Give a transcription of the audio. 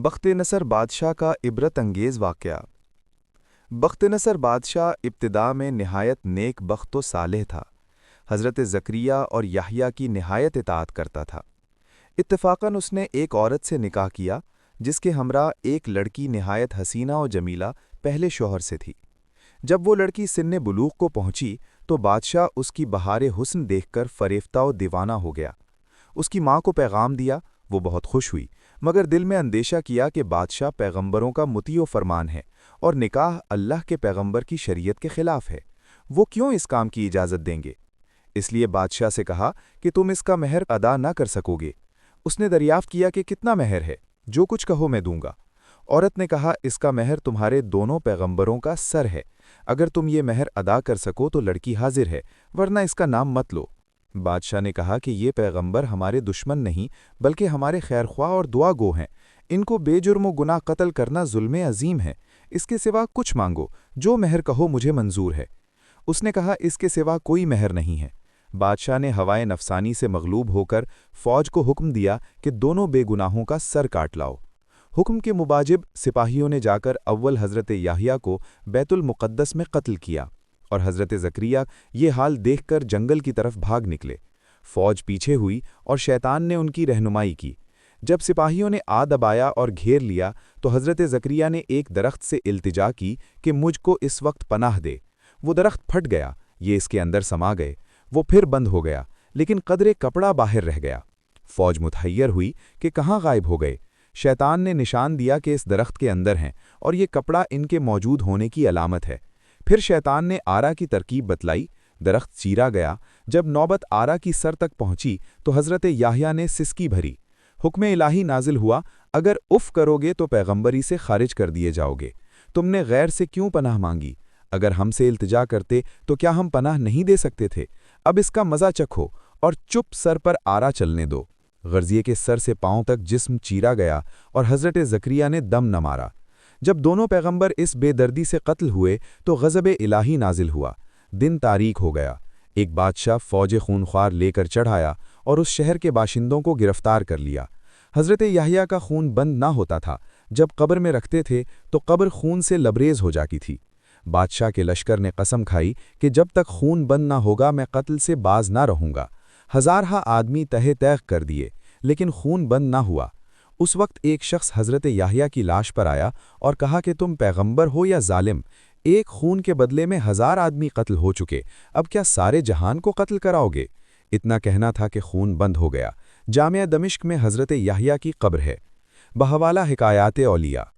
بخت نصر بادشاہ کا عبرت انگیز واقعہ۔ بخت نصر بادشاہ ابتدا میں نہایت نیک بخت و صالح تھا۔ حضرت زکریہ اور یحییٰ کی نہایت اطاعت کرتا تھا۔ اتفاقاً اس نے ایک عورت سے نکاح کیا جس کے ہمراہ ایک لڑکی نہایت حسینہ و جمیلہ پہلے شوہر سے تھی۔ جب وہ لڑکی سن بلوغ کو پہنچی تو بادشاہ اس کی بہار حسن دیکھ کر فریفتہ و دیوانہ ہو گیا۔ اس کی ماں کو پیغام دیا، وہ بہت خوش ہوئی، مگر دل میں اندیشہ کیا کہ بادشاہ پیغمبروں کا مطیع و فرمان ہے اور نکاح اللہ کے پیغمبر کی شریعت کے خلاف ہے، وہ کیوں اس کام کی اجازت دیں گے؟ اس لیے بادشاہ سے کہا کہ تم اس کا مہر ادا نہ کر سکو گے۔ اس نے دریافت کیا کہ کتنا مہر ہے؟ جو کچھ کہو میں دوں گا۔ عورت نے کہا اس کا مہر تمہارے دونوں پیغمبروں کا سر ہے، اگر تم یہ مہر ادا کر سکو تو لڑکی حاضر ہے، ورنہ اس کا نام مت لو۔ بادشاہ نے کہا کہ یہ پیغمبر ہمارے دشمن نہیں بلکہ ہمارے خیرخواہ اور دعا گو ہیں، ان کو بے جرم و گناہ قتل کرنا ظلم عظیم ہے، اس کے سوا کچھ مانگو، جو مہر کہو مجھے منظور ہے۔ اس نے کہا اس کے سوا کوئی مہر نہیں ہے۔ بادشاہ نے ہوائے نفسانی سے مغلوب ہو کر فوج کو حکم دیا کہ دونوں بے گناہوں کا سر کاٹ لاؤ۔ حکم کے مباجب سپاہیوں نے جا کر اول حضرت یحییٰ کو بیت المقدس میں قتل کیا اور حضرت زکریا یہ حال دیکھ کر جنگل کی طرف بھاگ نکلے۔ فوج پیچھے ہوئی اور شیطان نے ان کی رہنمائی کی۔ جب سپاہیوں نے دبایا اور گھیر لیا تو حضرت زکریا نے ایک درخت سے التجا کی کہ مجھ کو اس وقت پناہ دے۔ وہ درخت پھٹ گیا، یہ اس کے اندر سما گئے، وہ پھر بند ہو گیا، لیکن قدرے کپڑا باہر رہ گیا۔ فوج متحیر ہوئی کہ کہاں غائب ہو گئے۔ شیطان نے نشان دیا کہ اس درخت کے اندر ہیں اور یہ کپڑا ان کے موجود ہونے کی علامت ہے۔ پھر شیطان نے آرا کی ترکیب بتلائی، درخت چیرا گیا۔ جب نوبت آرا کی سر تک پہنچی تو حضرت یحییٰ نے سسکی بھری۔ حکم الہی نازل ہوا، اگر اف کرو گے تو پیغمبری سے خارج کر دیے جاؤ گے۔ تم نے غیر سے کیوں پناہ مانگی؟ اگر ہم سے التجا کرتے تو کیا ہم پناہ نہیں دے سکتے تھے؟ اب اس کا مزہ چکھو اور چپ سر پر آرا چلنے دو۔ غرضیے کے سر سے پاؤں تک جسم چیرا گیا اور حضرت زکریا نے دم نہ مارا۔ جب دونوں پیغمبر اس بے دردی سے قتل ہوئے تو غضب الہی نازل ہوا، دن تاریک ہو گیا۔ ایک بادشاہ فوج خونخوار لے کر چڑھ آیا اور اس شہر کے باشندوں کو گرفتار کر لیا۔ حضرت یحییٰ کا خون بند نہ ہوتا تھا، جب قبر میں رکھتے تھے تو قبر خون سے لبریز ہو جاتی تھی۔ بادشاہ کے لشکر نے قسم کھائی کہ جب تک خون بند نہ ہوگا میں قتل سے باز نہ رہوں گا۔ ہزارہا آدمی تہہ تیغ کر دیے، لیکن خون بند نہ ہوا۔ اس وقت ایک شخص حضرت یحییٰ کی لاش پر آیا اور کہا کہ تم پیغمبر ہو یا ظالم؟ ایک خون کے بدلے میں 1000 آدمی قتل ہو چکے، اب کیا سارے جہان کو قتل کراؤ گے؟ اتنا کہنا تھا کہ خون بند ہو گیا۔ جامعہ دمشق میں حضرت یحییٰ کی قبر ہے۔ بحوالہ حکایات اولیاء۔